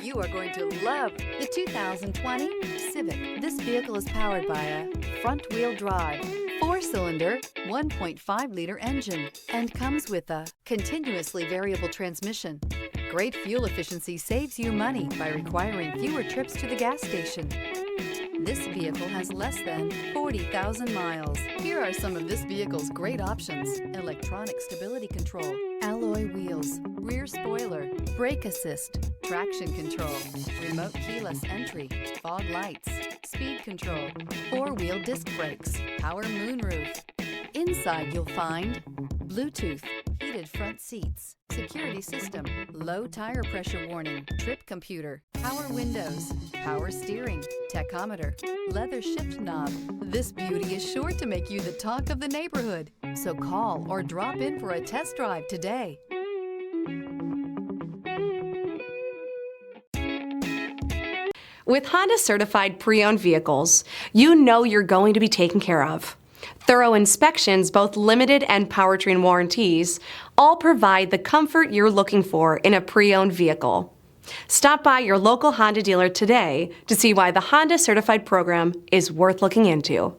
You are going to love the 2020 Civic. This vehicle is powered by a front-wheel drive, 4-cylinder, 1.5-liter engine, and comes with a continuously variable transmission. Great fuel efficiency saves you money by requiring fewer trips to the gas station. This vehicle has less than 40,000 miles. Here are some of this vehicle's great options: electronic stability control, alloy wheels, rear spoiler, brake assist, traction control, remote keyless entry, fog lights, speed control, 4-wheel disc brakes, power moonroof. Inside you'll find Bluetooth, heated front seats, security system, low tire pressure warning, trip computer, power windows, power steering, tachometer, leather shift knob. This beauty is sure to make you the talk of the neighborhood. So call or drop in for a test drive today. With Honda certified pre-owned vehicles, you know you're going to be taken care of. Thorough inspections, both limited and powertrain warranties, all provide the comfort you're looking for in a pre-owned vehicle. Stop by your local Honda dealer today to see why the Honda Certified program is worth looking into.